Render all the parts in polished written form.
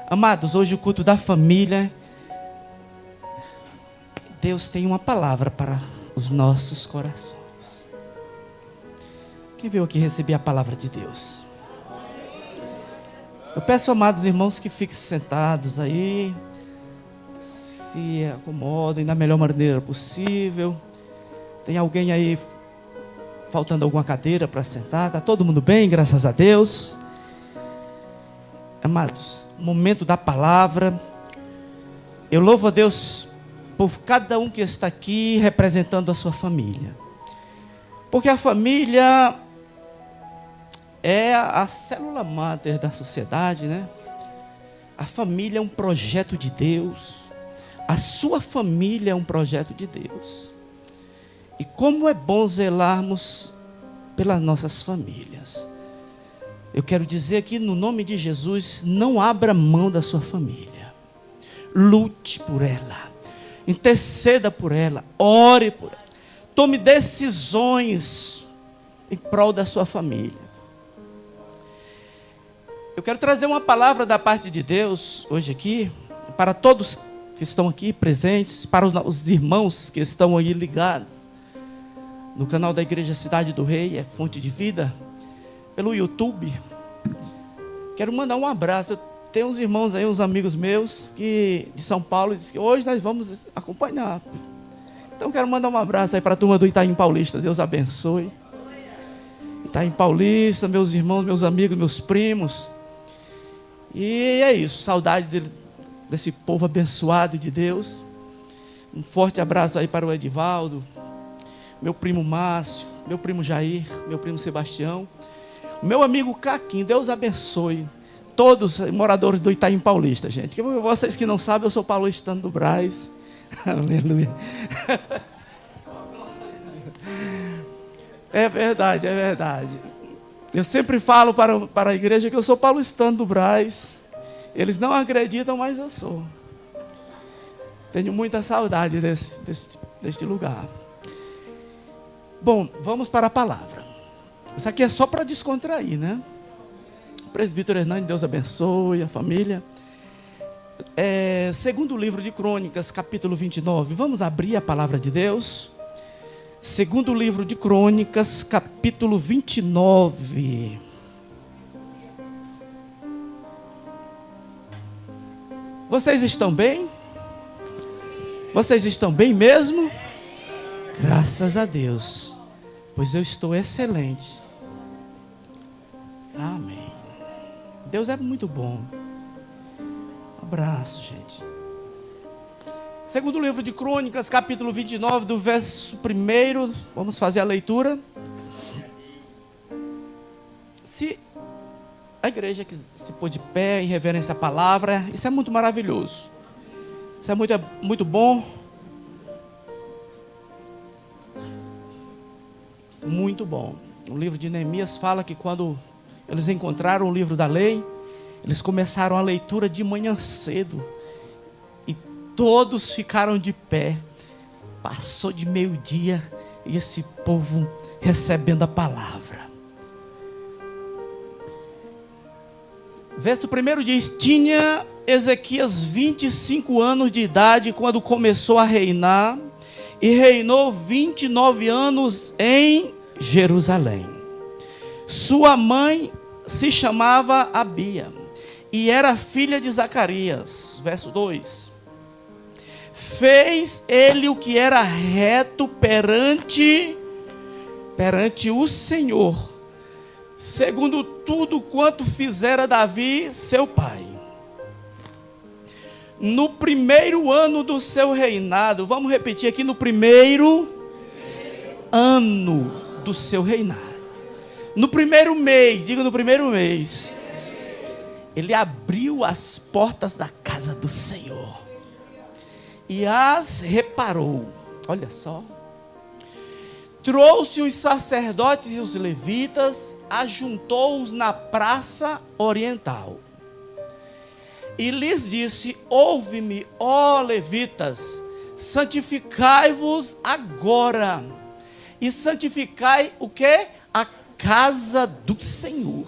Amados, hoje o culto da família. Deus tem uma palavra para os nossos corações. Quem veio aqui receber a palavra de Deus? Eu peço, amados irmãos, que fiquem sentados aí, se acomodem da melhor maneira possível. Tem alguém aí faltando alguma cadeira para sentar? Está todo mundo bem, graças a Deus. Amados, momento da palavra. Eu louvo a Deus por cada um que está aqui representando a sua família. Porque a família é a célula máter da sociedade, né? A família é um projeto de Deus. A sua família é um projeto de Deus. E como é bom zelarmos pelas nossas famílias. Eu quero dizer aqui, no nome de Jesus, não abra mão da sua família. Lute por ela. Interceda por ela. Ore por ela. Tome decisões em prol da sua família. Eu quero trazer uma palavra da parte de Deus hoje aqui, para todos que estão aqui presentes, para os irmãos que estão aí ligados no canal da Igreja Cidade do Rei, é Fonte de Vida, pelo YouTube. Quero mandar um abraço. Eu tenho uns irmãos aí, uns amigos meus de São Paulo, dizem que hoje nós vamos acompanhar. Então quero mandar um abraço aí para a turma do Itaim Paulista. Deus abençoe. Itaim Paulista, meus irmãos, meus amigos, meus primos. E é isso, saudade desse povo abençoado de Deus. Um forte abraço aí para o Edivaldo, meu primo Márcio, meu primo Jair, meu primo Sebastião, meu amigo Caquinho. Deus abençoe todos os moradores do Itaim Paulista, gente. Vocês que não sabem, eu sou paulistano do Brás. Aleluia. É verdade, é verdade. Eu sempre falo para a igreja que eu sou paulistano do Brás. Eles não acreditam, mas eu sou. Tenho muita saudade deste lugar. Bom, vamos para a palavra. Isso aqui é só para descontrair, né? Presbítero Hernani, Deus abençoe a família. Segundo livro de Crônicas, capítulo 29. Vamos abrir a palavra de Deus. Segundo livro de Crônicas, capítulo 29. Vocês estão bem? Vocês estão bem mesmo? Graças a Deus, pois eu estou excelente. Amém. Deus é muito bom. Um abraço, gente. Segundo livro de Crônicas, capítulo 29, do verso 1, vamos fazer a leitura. Se a igreja que se pôr de pé em reverência à palavra, isso é muito maravilhoso. Isso é muito bom. Muito bom. O livro de Neemias fala que quando eles encontraram o livro da lei, eles começaram a leitura de manhã cedo. E todos ficaram de pé. Passou de meio-dia e esse povo recebendo a palavra. Verso 1 diz: tinha Ezequias 25 anos de idade quando começou a reinar, e reinou 29 anos em Jerusalém. Sua mãe se chamava Abia e era filha de Zacarias. Verso 2: fez ele o que era reto perante o Senhor, segundo tudo quanto fizera Davi, seu pai. No primeiro ano do seu reinado, vamos repetir aqui, no primeiro ano do seu reinado, no primeiro mês, diga no primeiro mês, ele abriu as portas da casa do Senhor e as reparou. Olha só. Trouxe os sacerdotes e os levitas, ajuntou-os na praça oriental e lhes disse: ouve-me, ó levitas, santificai-vos agora e santificai o quê? A casa do Senhor.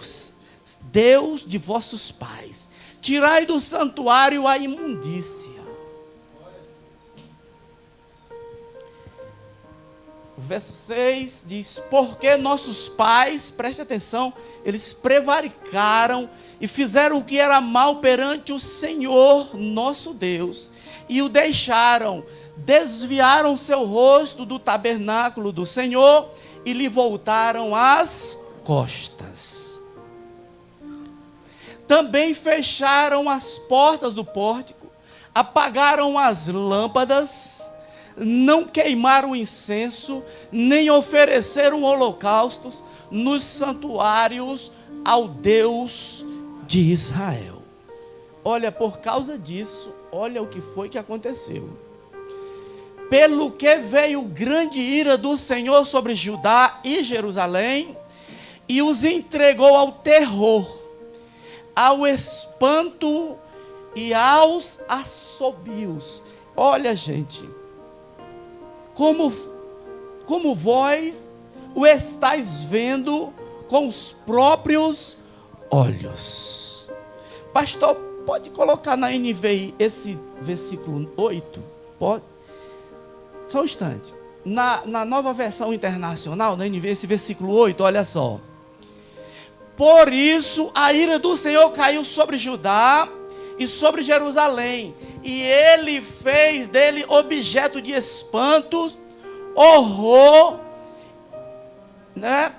Deus de vossos pais. Tirai do santuário a imundícia. O verso 6 diz: porque nossos pais, preste atenção, eles prevaricaram e fizeram o que era mal perante o Senhor nosso Deus, e o deixaram, desviaram seu rosto do tabernáculo do Senhor e lhe voltaram as costas. Também fecharam as portas do pórtico, apagaram as lâmpadas, não queimaram incenso, nem ofereceram holocaustos nos santuários ao Deus de Israel. Olha, por causa disso, olha o que foi que aconteceu. Pelo que veio grande ira do Senhor sobre Judá e Jerusalém, e os entregou ao terror, ao espanto e aos assobios. Olha, gente, como vós o estáis vendo com os próprios olhos. Pastor, pode colocar na NVI esse versículo 8? Pode? Só um instante. Na nova versão internacional, na NVI, esse versículo 8, olha só. Por isso a ira do Senhor caiu sobre Judá e sobre Jerusalém, e ele fez dele objeto de espantos, horror, né,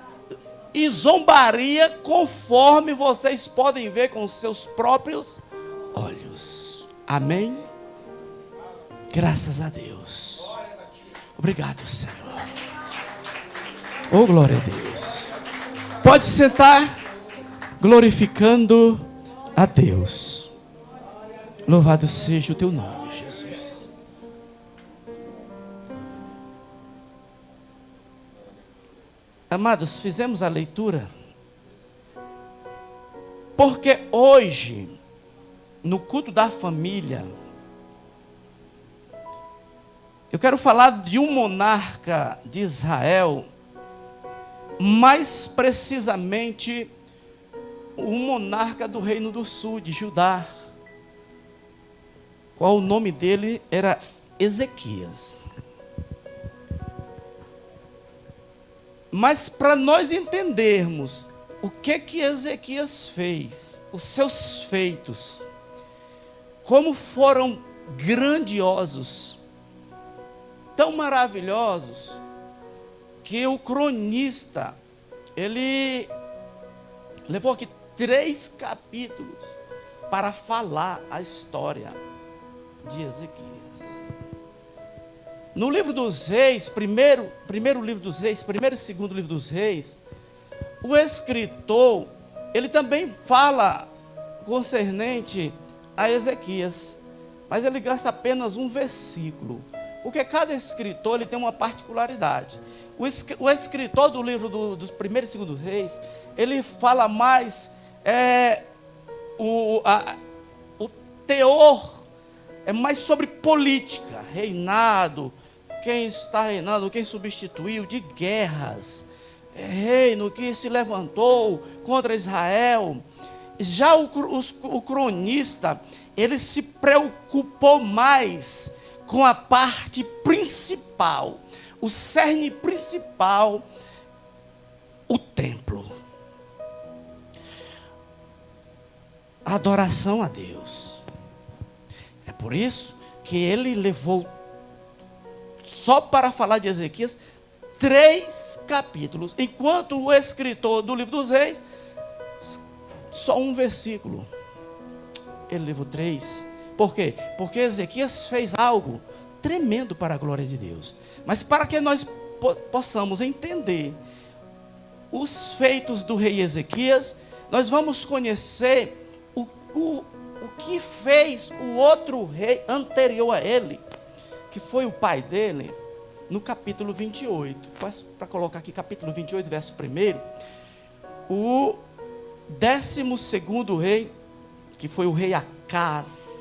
e zombaria, conforme vocês podem ver com os seus próprios olhos. Amém? Graças a Deus. Obrigado, Senhor. Oh, glória a Deus. Pode sentar, glorificando a Deus. Louvado seja o teu nome, Jesus. Amados, fizemos a leitura porque hoje, no culto da família, eu quero falar de um monarca de Israel, mais precisamente, um monarca do Reino do Sul, de Judá. Qual o nome dele? Era Ezequias. Mas para nós entendermos o que Ezequias fez, os seus feitos, como foram grandiosos, tão maravilhosos, que o cronista, ele levou aqui 3 capítulos para falar a história de Ezequias. No livro dos reis, primeiro livro dos reis, primeiro e segundo livro dos reis, o escritor, ele também fala concernente a Ezequias, mas ele gasta apenas um versículo, porque cada escritor ele tem uma particularidade. O escritor do livro dos primeiro e segundo reis, ele fala mais, o teor é mais sobre política, reinado, quem está reinando, quem substituiu, de guerras, reino que se levantou contra Israel. Já o cronista, ele se preocupou mais com a parte principal, o cerne principal, o templo. A adoração a Deus. É por isso que ele levou, só para falar de Ezequias, 3 capítulos, enquanto o escritor do livro dos reis, só um versículo. Ele levou 3. Por quê? Porque Ezequias fez algo tremendo para a glória de Deus. Mas para que nós possamos entender os feitos do rei Ezequias, nós vamos conhecer o que fez o outro rei anterior a ele, que foi o pai dele, no capítulo 28. Para colocar aqui, capítulo 28, verso 1. O 12º rei, que foi o rei Acaz.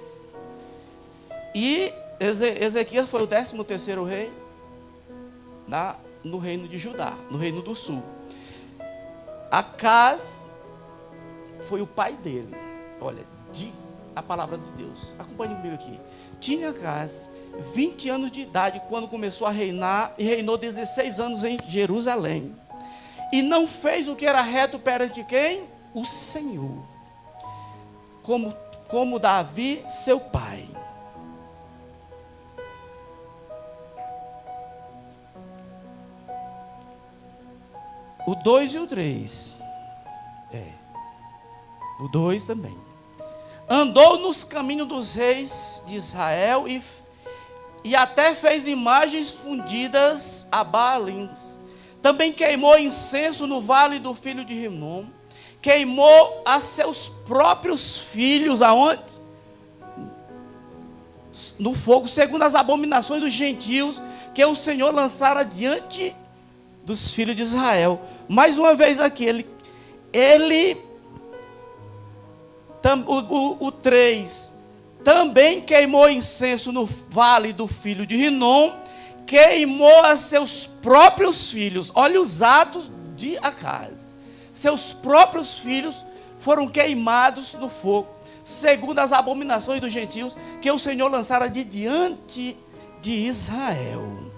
E Ezequias foi o 13º rei no reino de Judá, no reino do sul. Acaz foi o pai dele. Olha, diz a palavra de Deus. Acompanhe comigo aqui. Tinha Acaz 20 anos de idade quando começou a reinar, e reinou 16 anos em Jerusalém. E não fez o que era reto perante quem? O Senhor. Como Davi, seu pai. O 2 e o 3. O 2 também. Andou nos caminhos dos reis de Israel e até fez imagens fundidas a Baalins. Também queimou incenso no vale do filho de Rinom. Queimou a seus próprios filhos, aonde? No fogo, segundo as abominações dos gentios, que o Senhor lançara diante dos filhos de Israel. Mais uma vez aqui, o 3, também queimou incenso no vale do filho de Rinom, queimou a seus próprios filhos. Olha os atos de Acaz. Seus próprios filhos foram queimados no fogo, segundo as abominações dos gentios, que o Senhor lançara de diante de Israel.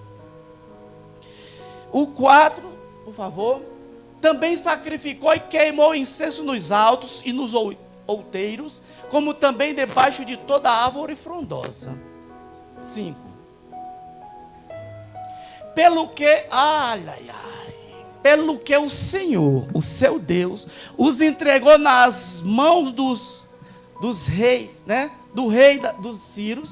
O 4, por favor. Também sacrificou e queimou incenso nos altos e nos outeiros, como também debaixo de toda árvore frondosa. 5. Pelo que o Senhor, o seu Deus, os entregou nas mãos dos reis, né? Do rei dos Sírios,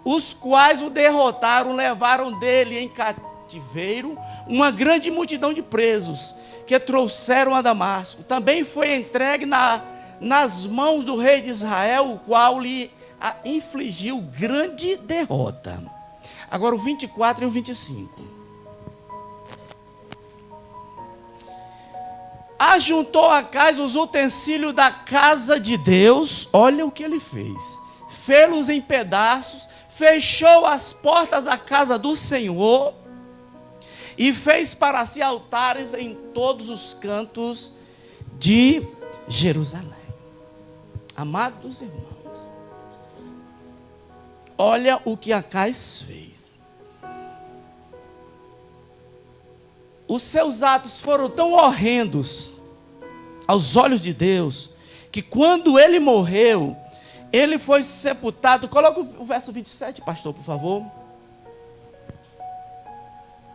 os quais o derrotaram, levaram dele em cativeiro uma grande multidão de presos, que trouxeram a Damasco. Também foi entregue nas mãos do rei de Israel, o qual lhe infligiu grande derrota. Agora o 24 e o 25. Ajuntou Acaz os utensílios da casa de Deus. Olha o que ele fez. Fê-los em pedaços, fechou as portas da casa do Senhor e fez para si altares em todos os cantos de Jerusalém. Amados irmãos, olha o que Acaz fez. Os seus atos foram tão horrendos aos olhos de Deus, que quando ele morreu, ele foi sepultado. Coloca o verso 27, pastor, por favor.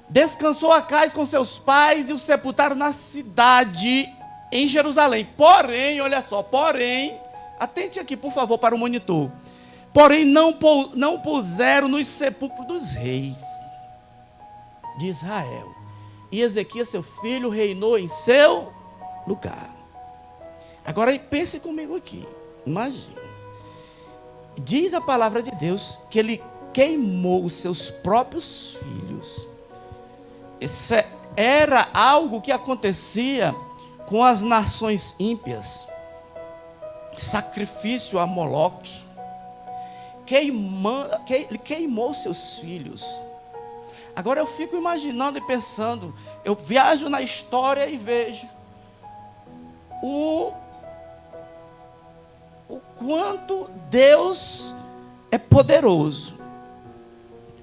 Descansou Acaz com seus pais e o sepultaram na cidade em Jerusalém. Porém, olha só, atente aqui, por favor, para o monitor. Porém, não puseram nos sepulcros dos reis de Israel. E Ezequias, seu filho, reinou em seu lugar. Agora, pense comigo aqui. Imagine. Diz a palavra de Deus que ele queimou os seus próprios filhos. Isso era algo que acontecia com as nações ímpias. Sacrifício a Moloque. Ele queimou seus filhos. Agora eu fico imaginando e pensando, eu viajo na história e vejo o quanto Deus é poderoso.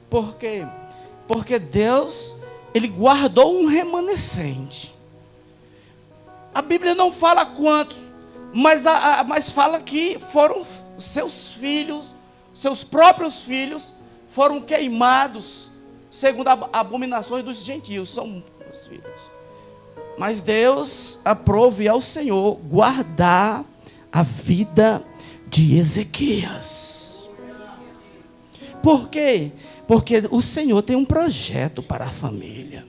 Por quê? Porque Deus, Ele guardou um remanescente. A Bíblia não fala quantos, mas fala que foram seus filhos, seus próprios filhos, foram queimados, segundo as abominações dos gentios, são os filhos. Mas Deus aprove ao Senhor guardar a vida de Ezequias. Por quê? Porque o Senhor tem um projeto para a família.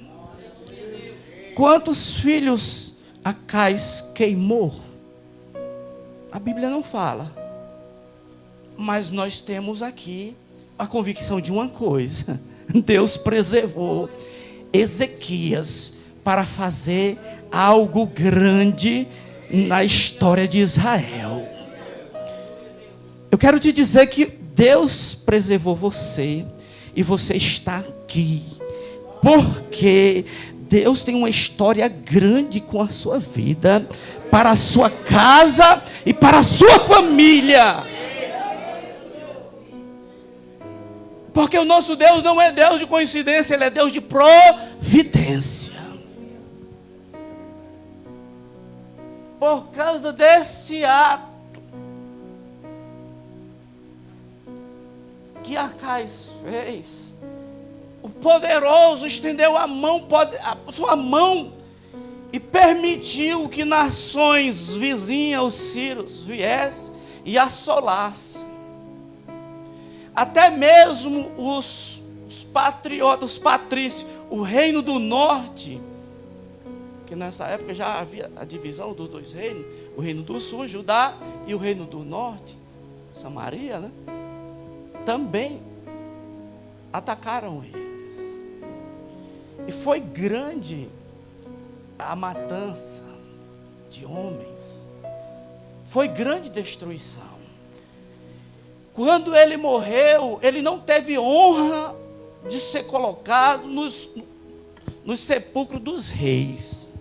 Quantos filhos Acaz queimou? A Bíblia não fala. Mas nós temos aqui a convicção de uma coisa. Deus preservou Ezequias para fazer algo grande na história de Israel. Eu quero te dizer que Deus preservou você e você está aqui porque Deus tem uma história grande com a sua vida, para a sua casa e para a sua família. Porque o nosso Deus não é Deus de coincidência, Ele é Deus de providência. Por causa desse ato que Acais fez, o poderoso estendeu a sua mão e permitiu que nações vizinhas, os sírios, viessem e assolassem. Até mesmo os patriotas, os patrícios, o reino do norte, que nessa época já havia a divisão dos dois reinos, o reino do sul, Judá, e o reino do norte, Samaria, né? Também atacaram eles. E foi grande a matança de homens. Foi grande destruição. Quando ele morreu, ele não teve honra de ser colocado nos sepulcros dos reis,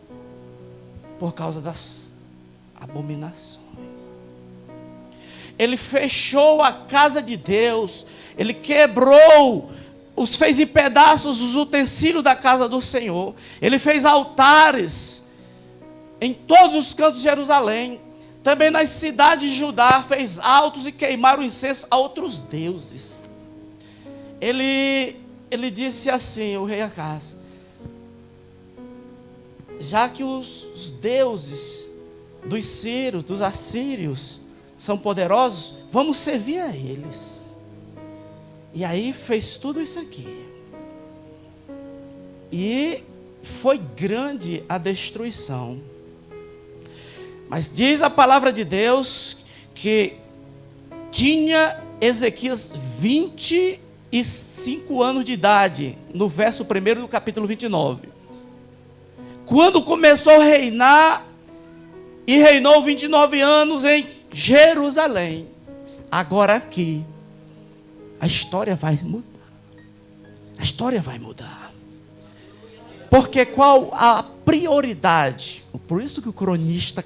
por causa das abominações. Ele fechou a casa de Deus, ele quebrou, fez em pedaços os utensílios da casa do Senhor, ele fez altares em todos os cantos de Jerusalém, também nas cidades de Judá, fez altos e queimaram incenso a outros deuses. Ele disse assim, o rei Acás: já que os deuses dos sírios, dos assírios, são poderosos, vamos servir a eles. E aí fez tudo isso aqui. E foi grande a destruição. Mas diz a palavra de Deus que tinha Ezequias 25 anos de idade, no verso 1 do capítulo 29. Quando começou a reinar, e reinou 29 anos em Jerusalém. Agora aqui, a história vai mudar. A história vai mudar. Porque qual a prioridade? Por isso que o cronista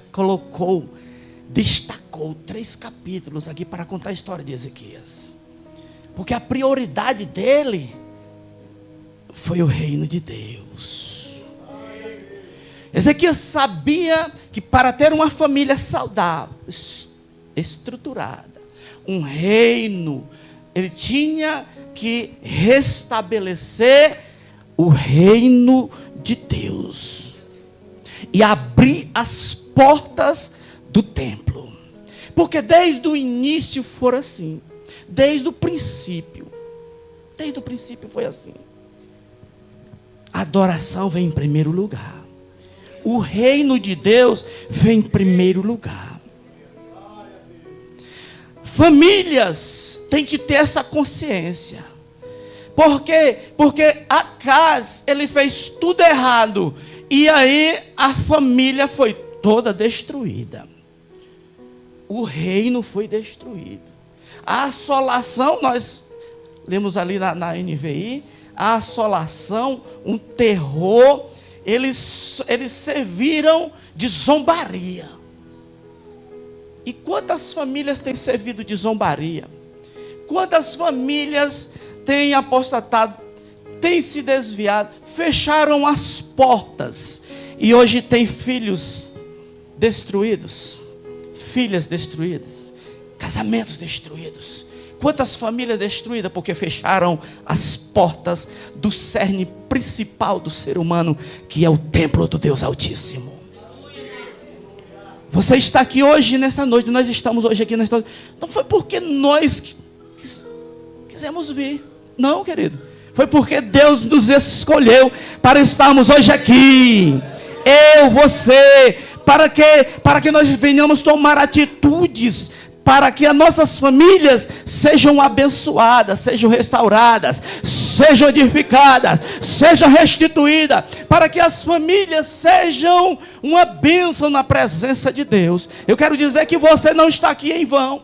destacou 3 capítulos aqui para contar a história de Ezequias. Porque a prioridade dele foi o reino de Deus. Ezequias sabia que para ter uma família saudável, estruturada, um reino, ele tinha que restabelecer o reino de Deus e abrir as portas do templo. Porque desde o início foi assim. Desde o princípio foi assim. A adoração vem em primeiro lugar. O reino de Deus vem em primeiro lugar. Famílias têm que ter essa consciência. Por quê? Porque Acás, ele fez tudo errado. E aí a família foi toda destruída. O reino foi destruído. A assolação, nós lemos ali na NVI, a assolação, um terror, eles serviram de zombaria. E quantas famílias têm servido de zombaria? Quantas famílias têm apostatado, têm se desviado, fecharam as portas e hoje tem filhos destruídos, filhas destruídas, casamentos destruídos. Quantas famílias destruídas porque fecharam as portas do cerne principal do ser humano, que é o templo do Deus Altíssimo. Você está aqui hoje, nesta noite, nós estamos hoje aqui nesta noite, não foi porque nós quisemos vir, não, querido. Foi porque Deus nos escolheu para estarmos hoje aqui. Eu, você, para que nós venhamos tomar atitudes, para que as nossas famílias sejam abençoadas, sejam restauradas, sejam edificadas, sejam restituídas, para que as famílias sejam uma bênção na presença de Deus. Eu quero dizer que você não está aqui em vão,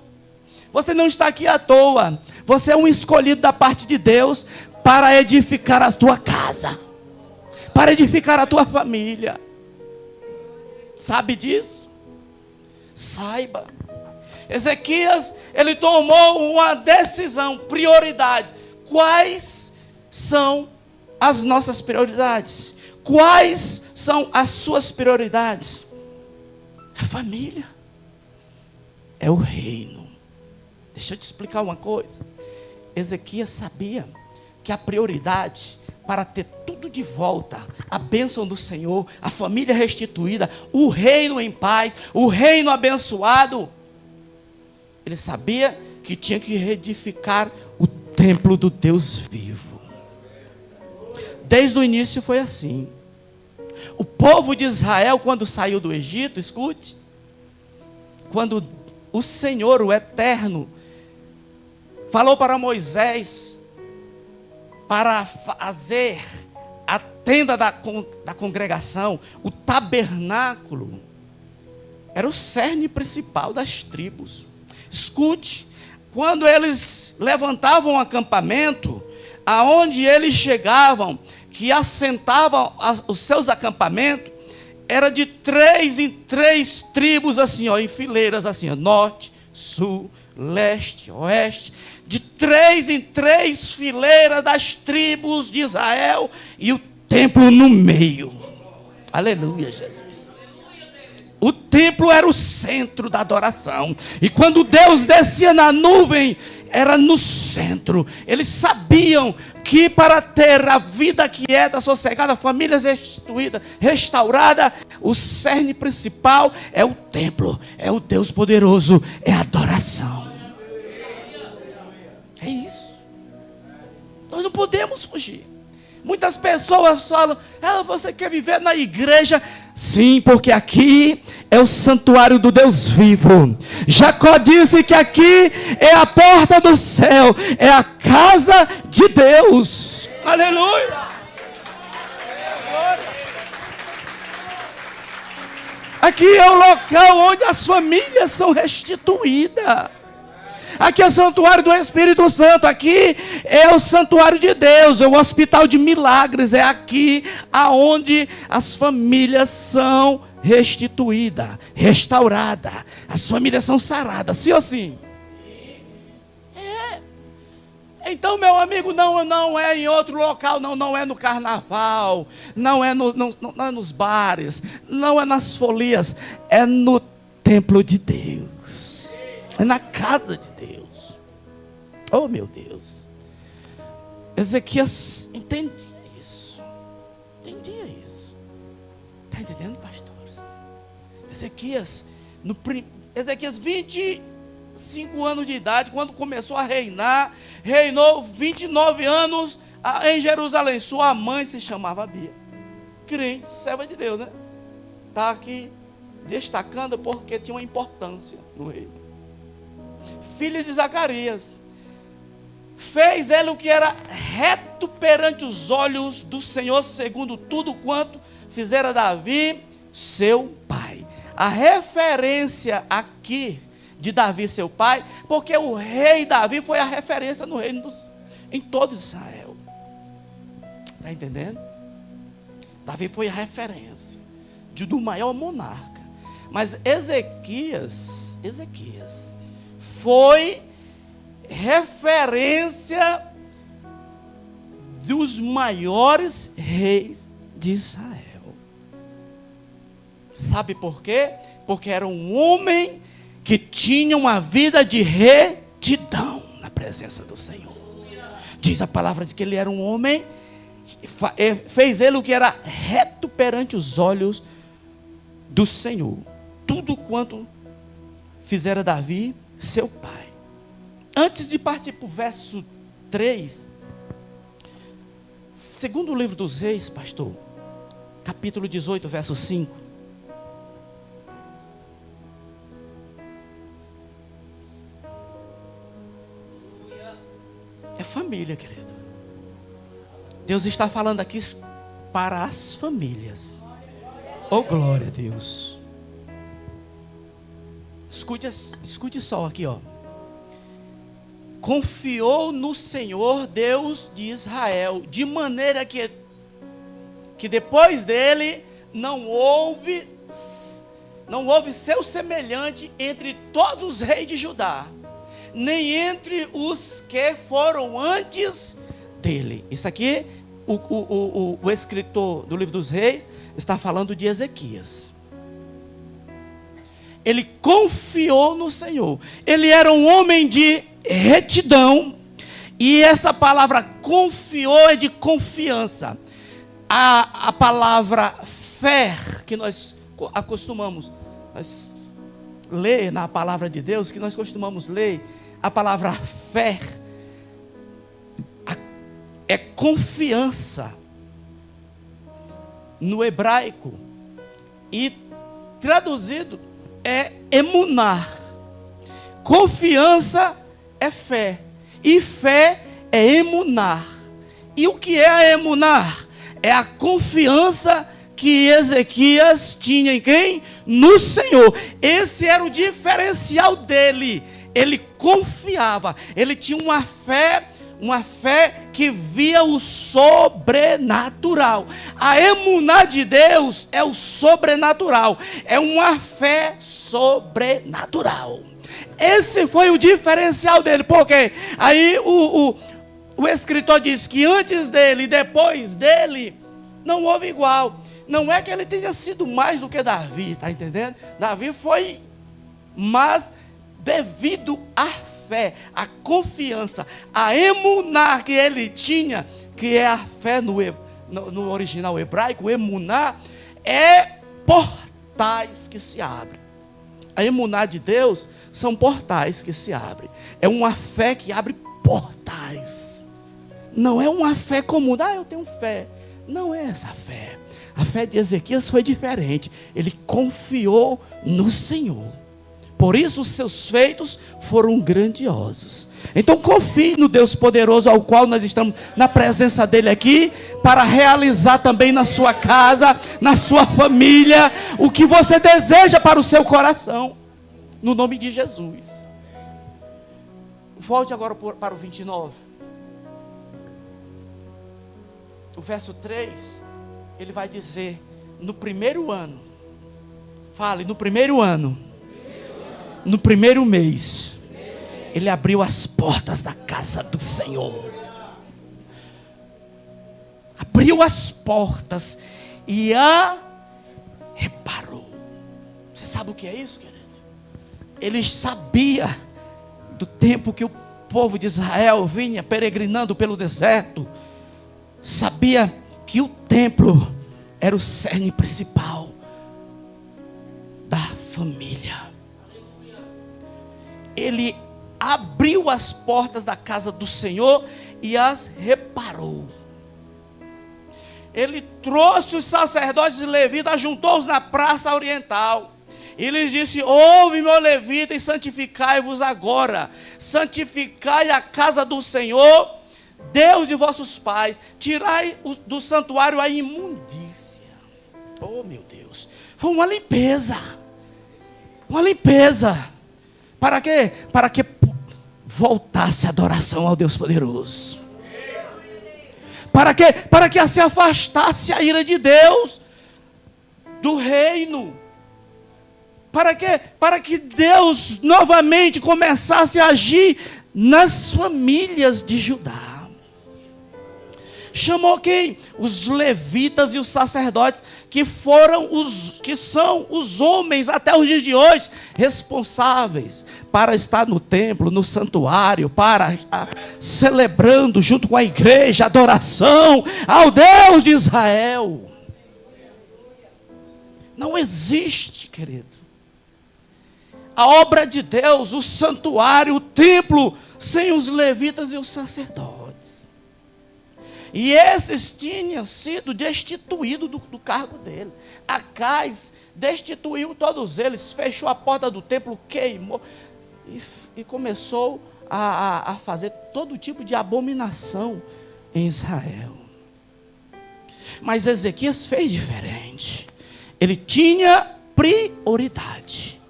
você não está aqui à toa, você é um escolhido da parte de Deus para edificar a tua casa, para edificar a tua família. Sabe disso? Saiba. Ezequias, ele tomou uma decisão, prioridade. Quais são as nossas prioridades? Quais são as suas prioridades? A família. É o reino. Deixa eu te explicar uma coisa. Ezequias sabia que a prioridade para ter tudo de volta, a bênção do Senhor, a família restituída, o reino em paz, o reino abençoado, ele sabia que tinha que reedificar o templo do Deus vivo. Desde o início foi assim. O povo de Israel, quando saiu do Egito, escute, quando o Senhor, o Eterno, falou para Moisés para fazer a tenda da congregação, o tabernáculo, era o cerne principal das tribos. Escute, quando eles levantavam um acampamento, aonde eles chegavam, que assentavam os seus acampamentos, era de 3 em 3 tribos, assim, ó, em fileiras, assim, ó, norte, sul, leste, oeste, de 3 em 3 fileiras das tribos de Israel, e o templo no meio. Aleluia, Jesus. O templo era o centro da adoração, e quando Deus descia na nuvem, era no centro. Eles sabiam que para ter a vida quieta, sossegada, famílias restituídas, restaurada, o cerne principal é o templo, é o Deus poderoso, é a adoração. É isso. Nós não podemos fugir. Muitas pessoas falam: você quer viver na igreja? Sim, porque aqui é o santuário do Deus vivo. Jacó disse que aqui é a porta do céu, é a casa de Deus. Aleluia! Aqui é o local onde as famílias são restituídas. Aqui é o santuário do Espírito Santo, aqui é o santuário de Deus, é o hospital de milagres, é aqui aonde as famílias são restituídas, restauradas, as famílias são saradas, sim ou sim? É. Então, meu amigo, não é em outro local, não é no carnaval, não é nos bares, não é nas folias, é no templo de Deus. É na casa de Deus. Oh, meu Deus. Ezequias entendia isso. Entendia isso. Está entendendo, pastores? Ezequias, 25 anos de idade, quando começou a reinar, reinou 29 anos em Jerusalém. Sua mãe se chamava Bia. Crente, serva de Deus, né? Está aqui destacando porque tinha uma importância no reino. Filha de Zacarias, fez ele o que era reto perante os olhos do Senhor, segundo tudo quanto fizera Davi, seu pai. A referência aqui de Davi, seu pai, porque o rei Davi foi a referência no reino em todo Israel. Está entendendo? Davi foi a referência do maior monarca. Mas Ezequias foi referência dos maiores reis de Israel. Sabe por quê? Porque era um homem que tinha uma vida de retidão na presença do Senhor. Diz a palavra de que ele era um homem, fez ele o que era reto perante os olhos do Senhor. Tudo quanto fizera Davi, seu pai. Antes de partir para o verso 3, segundo o livro dos Reis, pastor, capítulo 18, verso 5. É família, querido. Deus está falando aqui para as famílias. Oh, glória a Deus. Escute só aqui, ó. Confiou no Senhor, Deus de Israel, de maneira que que depois dele não houve seu semelhante entre todos os reis de Judá, nem entre os que foram antes dele. Isso aqui, o escritor do livro dos reis está falando de Ezequias. Ele confiou no Senhor. Ele era um homem de retidão. E essa palavra confiou é de confiança. A palavra fé, que nós acostumamos ler na palavra de Deus, que nós costumamos ler, a palavra fé é confiança no hebraico. E traduzido é emuná. Confiança é fé. E fé é emuná. E o que é a emuná? É a confiança que Ezequias tinha em quem? No Senhor. Esse era o diferencial dele. Ele confiava. Ele tinha uma fé que via o sobrenatural. A emuná de Deus é o sobrenatural. É uma fé sobrenatural. Esse foi o diferencial dele. Porque aí o escritor diz que antes dele e depois dele não houve igual. Não é que ele tenha sido mais do que Davi, está entendendo? Davi foi, mas devido à fé, à confiança, a emuná que ele tinha, que é a fé no original hebraico, emuná, é portais que se abrem. A emuná de Deus são portais que se abrem. É uma fé que abre portais. Não é uma fé comum. Eu tenho fé. Não é essa fé. A fé de Ezequias foi diferente. Ele confiou no Senhor. Por isso os seus feitos foram grandiosos. Então confie no Deus poderoso, ao qual nós estamos na presença dele aqui, para realizar também na sua casa, na sua família, o que você deseja para o seu coração, no nome de Jesus. Volte agora para o 29. O verso 3, ele vai dizer: no primeiro ano, fale, no primeiro ano, no primeiro mês, ele abriu as portas da casa do Senhor. Abriu as portas e a reparou. Você sabe o que é isso, querido? Ele sabia do tempo que o povo de Israel vinha peregrinando pelo deserto. Sabia que o templo era o cerne principal da família. Ele abriu as portas da casa do Senhor e as reparou. Ele trouxe os sacerdotes e levitas, juntou-os na praça oriental. E lhes disse: ouve-me, ó levita, e santificai-vos agora. Santificai a casa do Senhor, Deus de vossos pais. Tirai do santuário a imundícia. Oh, meu Deus. Foi uma limpeza. Uma limpeza. Para quê? Para que voltasse a adoração ao Deus poderoso. Para quê? Para que se afastasse a ira de Deus do reino. Para quê? Para que Deus novamente começasse a agir nas famílias de Judá. Chamou quem? Os levitas e os sacerdotes, que são os homens até os dias de hoje responsáveis para estar no templo, no santuário, para estar celebrando junto com a igreja adoração ao Deus de Israel. Não existe, querido, a obra de Deus, o santuário, o templo, sem os levitas e os sacerdotes. E esses tinham sido destituídos do cargo dele. Acais destituiu todos eles, fechou a porta do templo, queimou e começou a fazer todo tipo de abominação em Israel. Mas Ezequias fez diferente. Ele tinha prioridade.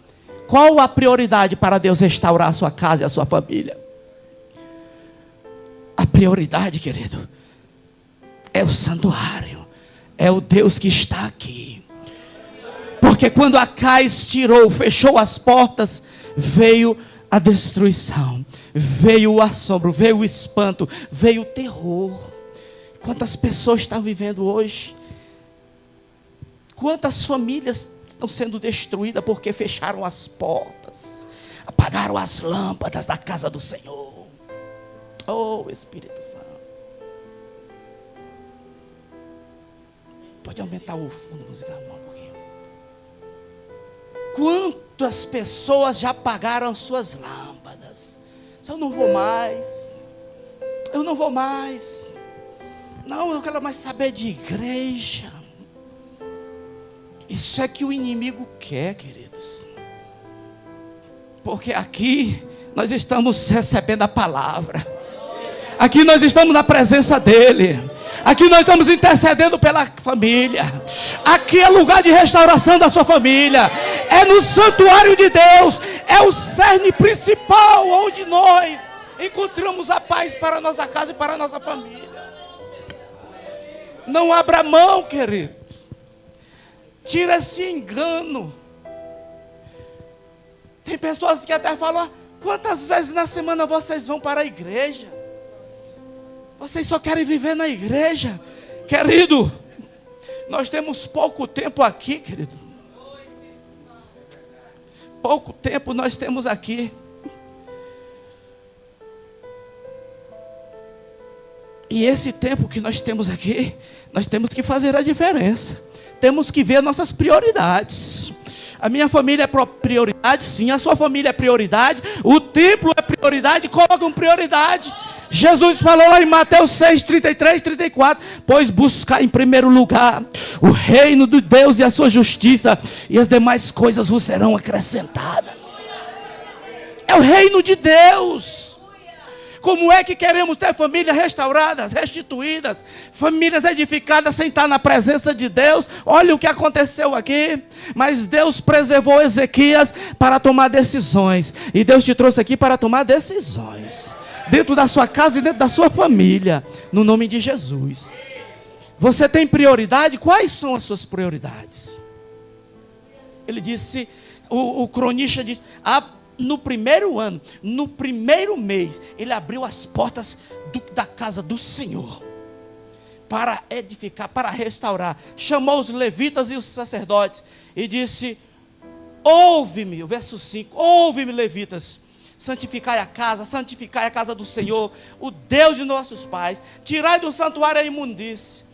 Qual a prioridade para Deus restaurar a sua casa e a sua família? A prioridade, querido, é o santuário, é o Deus que está aqui. Porque quando Acais tirou, fechou as portas, veio a destruição, veio o assombro, veio o espanto, veio o terror. Quantas pessoas estão vivendo hoje? Quantas famílias estão sendo destruídas porque fecharam as portas, apagaram as lâmpadas da casa do Senhor? Oh, Espírito Santo. Pode aumentar o fundo musical um pouquinho. Quantas pessoas já apagaram suas lâmpadas? Eu não vou mais. Eu não vou mais. Não, eu não quero mais saber de igreja. Isso é que o inimigo quer, queridos. Porque aqui nós estamos recebendo a palavra. Aqui nós estamos na presença dEle. Aqui nós estamos intercedendo pela família. Aqui é lugar de restauração da sua família. É no santuário de Deus. É o cerne principal onde nós encontramos a paz para a nossa casa e para a nossa família. Não abra mão, querido. Tira esse engano. Tem pessoas que até falam: quantas vezes na semana vocês vão para a igreja? Vocês só querem viver na igreja. Querido, nós temos pouco tempo aqui, querido. Pouco tempo nós temos aqui. E esse tempo que nós temos aqui, nós temos que fazer a diferença. Temos que ver nossas prioridades. A minha família é prioridade, sim. A sua família é prioridade. O templo é prioridade. Colocam prioridade. Jesus falou lá em Mateus 6, 33, 34. Pois buscar em primeiro lugar o reino de Deus e a sua justiça, e as demais coisas vos serão acrescentadas. É o reino de Deus. Como é que queremos ter famílias restauradas, restituídas, famílias edificadas sem estar na presença de Deus? Olha o que aconteceu aqui. Mas Deus preservou Ezequias para tomar decisões. E Deus te trouxe aqui para tomar decisões. Dentro da sua casa e dentro da sua família. No nome de Jesus. Você tem prioridade? Quais são as suas prioridades? Ele disse, o cronista disse, no primeiro ano, no primeiro mês, ele abriu as portas da casa do Senhor para edificar, para restaurar. Chamou os levitas e os sacerdotes e disse: ouve-me, o verso 5, ouve-me, levitas, santificai a casa do Senhor, o Deus de nossos pais, tirai do santuário a imundície.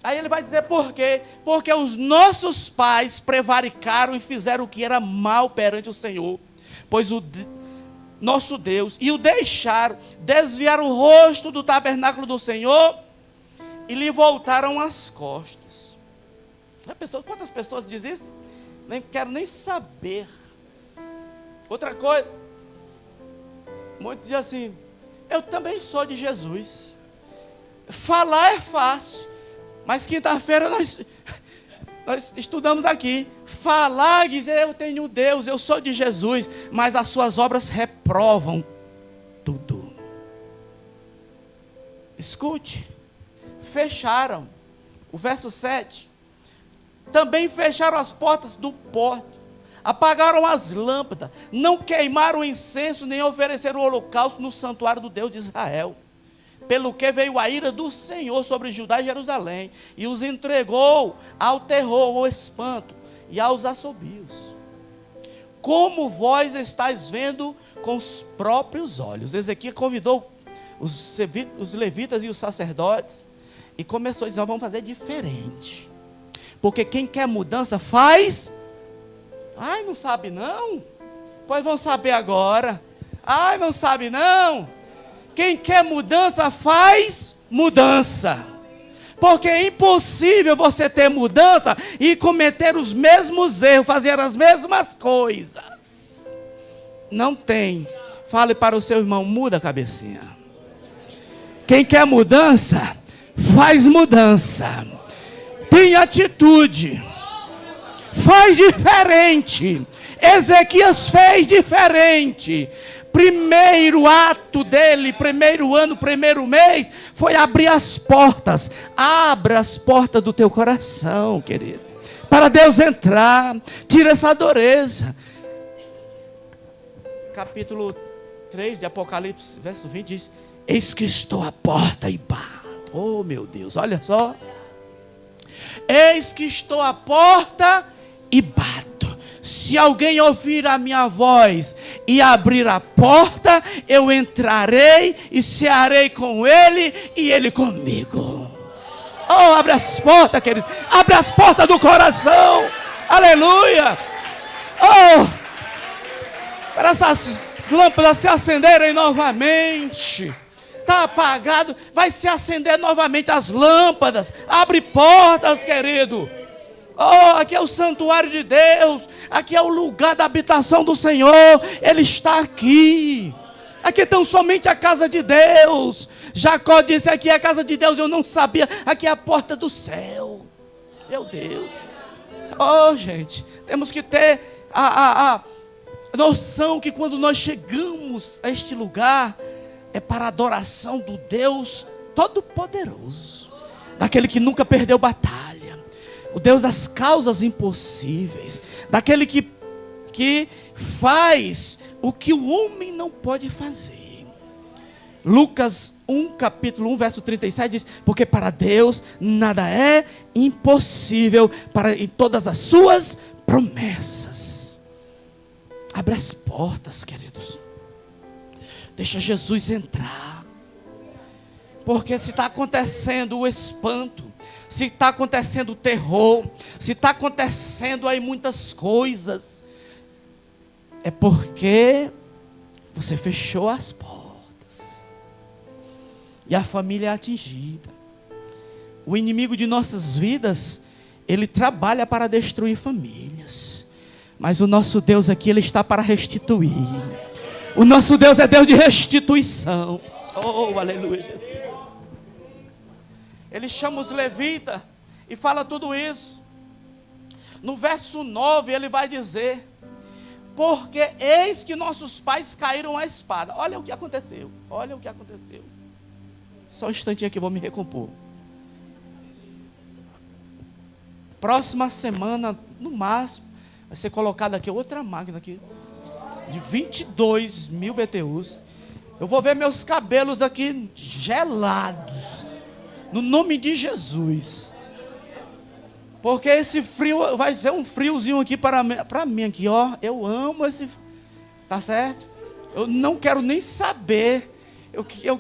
Aí ele vai dizer por quê? Porque os nossos pais prevaricaram e fizeram o que era mal perante o Senhor. Pois nosso Deus, e o deixaram, desviaram o rosto do tabernáculo do Senhor e lhe voltaram as costas. Quantas pessoas dizem isso? Nem quero nem saber. Outra coisa, muitos dizem assim: eu também sou de Jesus. Falar é fácil, mas quinta-feira nós estudamos aqui. Falar, dizer eu tenho Deus, eu sou de Jesus, mas as suas obras reprovam tudo. Escute, fecharam, o verso 7, também fecharam as portas do pórtico, apagaram as lâmpadas, não queimaram incenso, nem ofereceram o holocausto no santuário do Deus de Israel. Pelo que veio a ira do Senhor sobre Judá e Jerusalém, e os entregou ao terror, ao espanto, e aos assobios. Como vós estáis vendo com os próprios olhos. Ezequiel convidou os levitas e os sacerdotes, e começou a dizer: nós vamos fazer diferente. Porque quem quer mudança faz. Ai, não sabe não? Pois vão saber agora. Ai, não sabe não? Quem quer mudança faz mudança. Porque é impossível você ter mudança e cometer os mesmos erros, fazer as mesmas coisas. Não tem. Fale para o seu irmão: muda a cabecinha. Quem quer mudança, faz mudança. Tem atitude. faz diferente. Ezequias fez diferente. Primeiro ato dele, primeiro ano, primeiro mês, foi abrir as portas. Abra as portas do teu coração, querido, para Deus entrar. Tira essa dureza. Capítulo 3 de Apocalipse, verso 20 diz: eis que estou à porta e bato. Oh meu Deus, olha só. Eis que estou à porta e bato. Se alguém ouvir a minha voz e abrir a porta, eu entrarei e cearei com ele e ele comigo. Oh, abre as portas, querido. Abre as portas do coração. Aleluia. Oh, para essas lâmpadas se acenderem novamente. Está apagado, vai se acender novamente as lâmpadas. Abre portas, querido. Oh, aqui é o santuário de Deus. Aqui é o lugar da habitação do Senhor. Ele está aqui. Aqui tão somente a casa de Deus. Jacó disse: aqui é a casa de Deus. Eu não sabia. Aqui é a porta do céu. Meu Deus. Oh, gente, temos que ter a noção que quando nós chegamos a este lugar, é para a adoração do Deus Todo-Poderoso, daquele que nunca perdeu batalha, o Deus das causas impossíveis, daquele que faz o que o homem não pode fazer. Lucas 1, capítulo 1, verso 37 diz: porque para Deus nada é impossível, em todas as suas promessas. Abre as portas, queridos. Deixa Jesus entrar. Porque se está acontecendo o espanto, se está acontecendo o terror, se está acontecendo aí muitas coisas, é porque você fechou as portas. E a família é atingida. O inimigo de nossas vidas, ele trabalha para destruir famílias. Mas o nosso Deus aqui, ele está para restituir. O nosso Deus é Deus de restituição. Oh, aleluia, Jesus. Ele chama os levitas e fala tudo isso. No verso 9 ele vai dizer: porque eis que nossos pais caíram à espada. Olha o que aconteceu. Olha o que aconteceu. Só um instantinho aqui, vou me recompor. Próxima semana, no máximo, vai ser colocada aqui outra máquina aqui de 22 mil BTUs. Eu vou ver meus cabelos aqui gelados, no nome de Jesus. Porque esse frio vai ser um friozinho aqui para mim aqui, ó. Eu amo esse, tá certo? Eu não quero nem saber.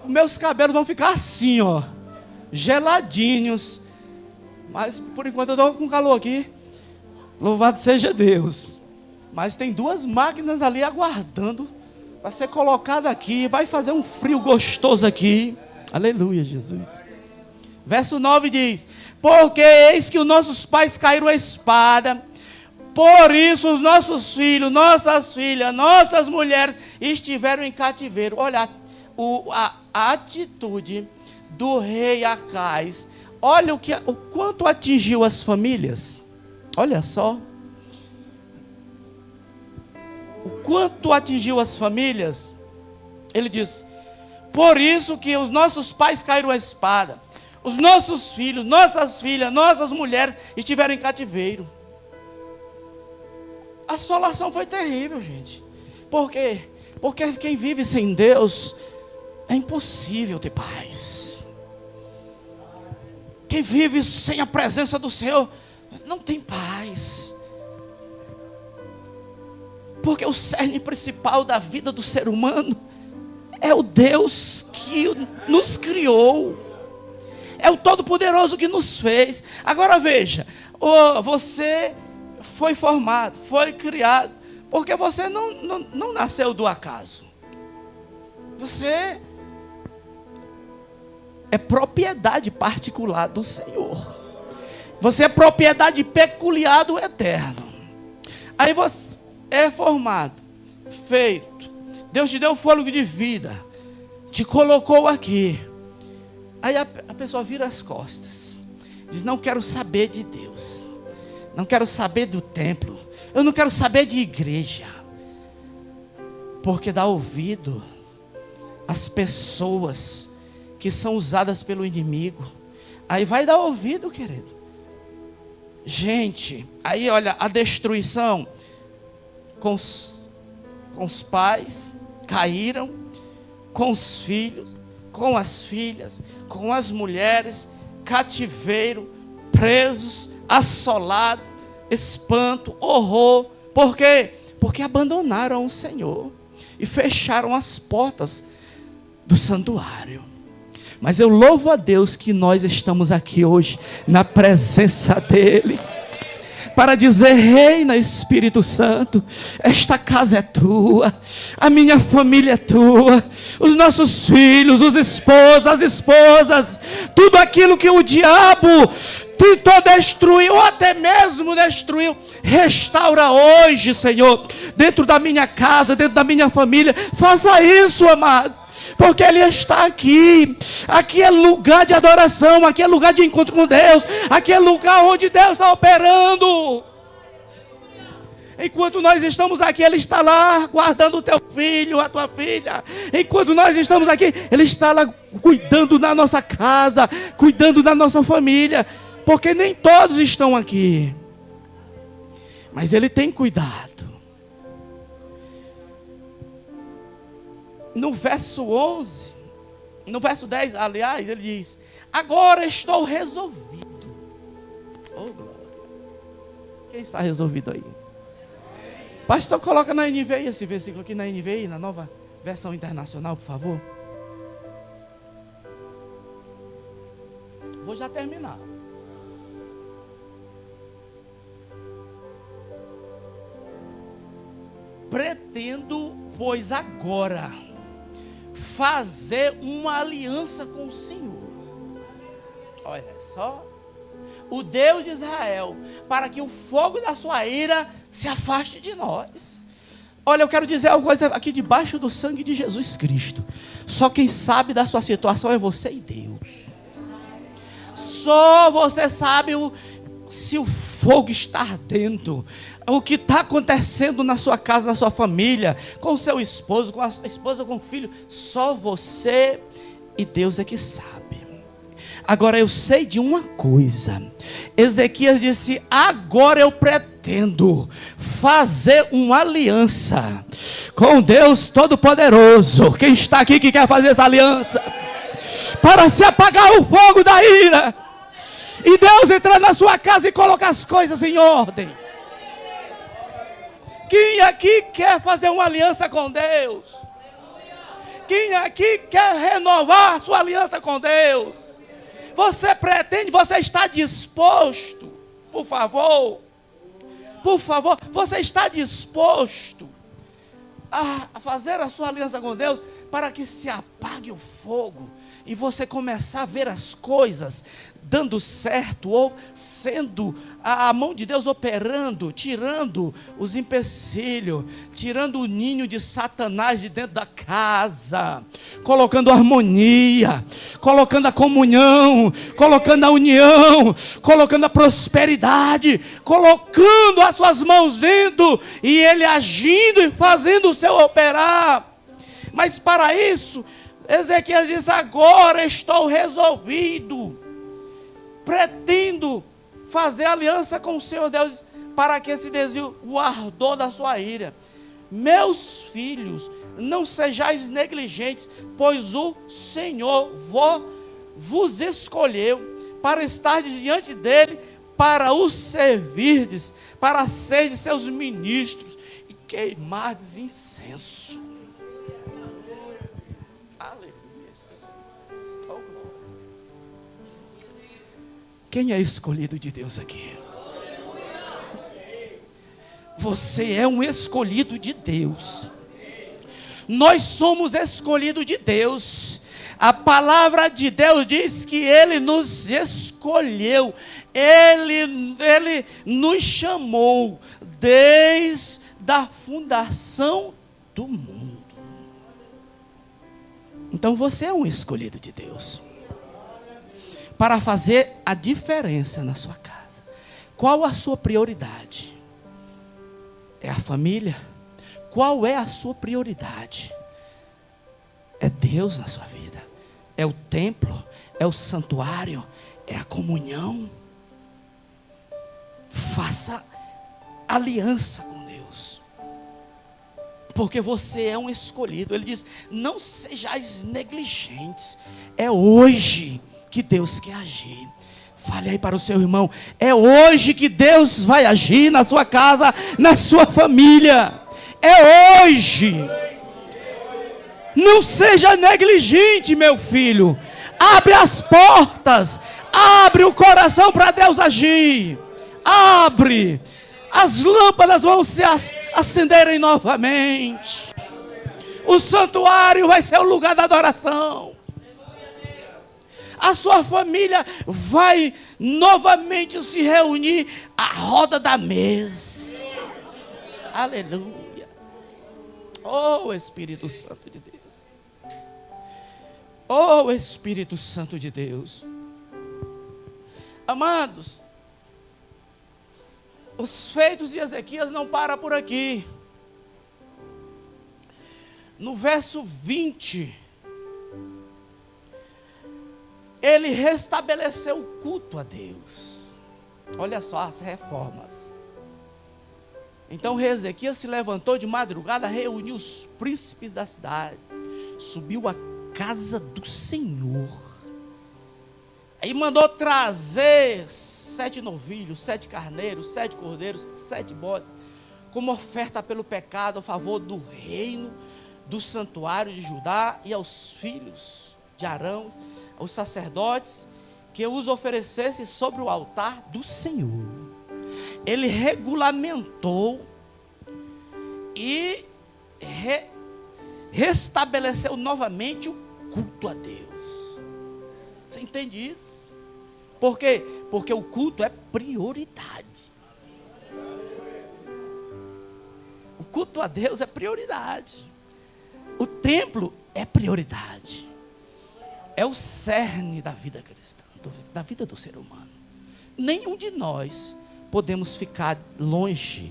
Meus cabelos vão ficar assim, ó, geladinhos. Mas por enquanto eu estou com calor aqui. Louvado seja Deus. Mas tem duas máquinas ali aguardando para ser colocada aqui. Vai fazer um frio gostoso aqui. Aleluia, Jesus. Verso 9 diz: porque eis que os nossos pais caíram à espada, por isso os nossos filhos, nossas filhas, nossas mulheres estiveram em cativeiro. Olha a atitude do rei Acais. Olha o quanto atingiu as famílias. Olha só. O quanto atingiu as famílias. Ele diz: por isso que os nossos pais caíram à espada, os nossos filhos, nossas filhas, nossas mulheres estiveram em cativeiro. A assolação foi terrível, gente. Por quê? Porque quem vive sem Deus, é impossível ter paz. Quem vive sem a presença do Senhor, não tem paz. Porque o cerne principal da vida do ser humano é o Deus que nos criou. É o Todo-Poderoso que nos fez. Agora veja, você foi formado, foi criado, porque você não nasceu do acaso. Você é propriedade particular do Senhor. Você é propriedade peculiar do Eterno. Aí você é formado, feito. Deus te deu fôlego de vida, te colocou aqui. Aí a pessoa vira as costas, diz: não quero saber de Deus, Não quero saber do templo. Eu não quero saber de igreja. Porque dá ouvido às pessoas que são usadas pelo inimigo. Aí vai dar ouvido, querido. Gente, aí olha, a destruição com os pais caíram, com os filhos, com as filhas, com as mulheres, cativeiro, presos, assolados, espanto, horror. Por quê? Porque abandonaram o Senhor e fecharam as portas do santuário. Mas eu louvo a Deus que nós estamos aqui hoje na presença dEle, para dizer: reina Espírito Santo, esta casa é tua, a minha família é tua, os nossos filhos, os esposos, as esposas, tudo aquilo que o diabo tentou destruir, ou até mesmo destruiu, restaura hoje, Senhor, dentro da minha casa, dentro da minha família. Faça isso, amado, porque Ele está aqui. Aqui é lugar de adoração, aqui é lugar de encontro com Deus, aqui é lugar onde Deus está operando. Enquanto nós estamos aqui, Ele está lá guardando o teu filho, a tua filha. Enquanto nós estamos aqui, Ele está lá cuidando da nossa casa, cuidando da nossa família, porque nem todos estão aqui, mas Ele tem cuidado. No verso 11, no verso 10, aliás, ele diz: agora estou resolvido. Oh, glória. Quem está resolvido aí? Pastor, coloca na NVI esse versículo aqui, na NVI, na nova versão internacional, por favor. Vou já terminar. Pretendo, pois agora, fazer uma aliança com o Senhor. Olha só, o Deus de Israel, para que o fogo da sua ira se afaste de nós. Olha, eu quero dizer uma coisa aqui: debaixo do sangue de Jesus Cristo, só quem sabe da sua situação é você e Deus. Só você sabe se o fogo está ardendo, o que está acontecendo na sua casa, na sua família, com o seu esposo, com a esposa, com o filho. Só você e Deus é que sabe. Agora eu sei de uma coisa: Ezequias disse: agora eu pretendo fazer uma aliança com Deus Todo-Poderoso. Quem está aqui que quer fazer essa aliança? Para se apagar o fogo da ira, e Deus entrar na sua casa e colocar as coisas em ordem. Quem aqui quer fazer uma aliança com Deus? Quem aqui quer renovar sua aliança com Deus? Você pretende, você está disposto, por favor, você está disposto a fazer a sua aliança com Deus, para que se apague o fogo e você começar a ver as coisas dando certo, ou sendo a mão de Deus operando, tirando os empecilhos, tirando o ninho de Satanás de dentro da casa, colocando harmonia, colocando a comunhão, colocando a união, colocando a prosperidade, colocando as suas mãos dentro, e Ele agindo e fazendo o seu operar. Mas para isso, Ezequias diz: agora estou resolvido, pretendo fazer aliança com o Senhor Deus, para que se desvie o ardor da sua ira. Meus filhos, não sejais negligentes, pois o Senhor vos escolheu para estar diante dele, para o servirdes, para serdes seus ministros e queimardes incenso. Quem é escolhido de Deus aqui? Você é um escolhido de Deus. Nós somos escolhidos de Deus. A palavra de Deus diz que Ele nos escolheu. Ele nos chamou desde a fundação do mundo. Então você é um escolhido de Deus, para fazer a diferença na sua casa. Qual a sua prioridade? É a família? Qual é a sua prioridade? É Deus na sua vida? É o templo? É o santuário? É a comunhão? Faça aliança com Deus, porque você é um escolhido. Ele diz: não sejais negligentes. É hoje que Deus quer agir. Fale aí para o seu irmão: é hoje que Deus vai agir na sua casa, na sua família. É hoje. Não seja negligente, meu filho. Abre as portas, abre o coração para Deus agir. Abre, as lâmpadas vão se acenderem novamente. O santuário vai ser o lugar da adoração. A sua família vai novamente se reunir à roda da mesa. Aleluia. Oh, Espírito Santo de Deus. Oh, Espírito Santo de Deus. Amados, os feitos de Ezequias não param por aqui. No verso 20, ele restabeleceu o culto a Deus. Olha só as reformas. Então Ezequias se levantou de madrugada, reuniu os príncipes da cidade, subiu à casa do Senhor. Aí mandou trazer 7 novilhos, 7 carneiros, 7 cordeiros, 7 bodes, como oferta pelo pecado, a favor do reino, do santuário de Judá, e aos filhos de Arão, aos sacerdotes, que os oferecesse sobre o altar do Senhor. Ele regulamentou e restabeleceu novamente o culto a Deus. Você entende isso? Por quê? Porque o culto é prioridade. O culto a Deus é prioridade. O templo é prioridade. É o cerne da vida cristã, da vida do ser humano. Nenhum de nós podemos ficar longe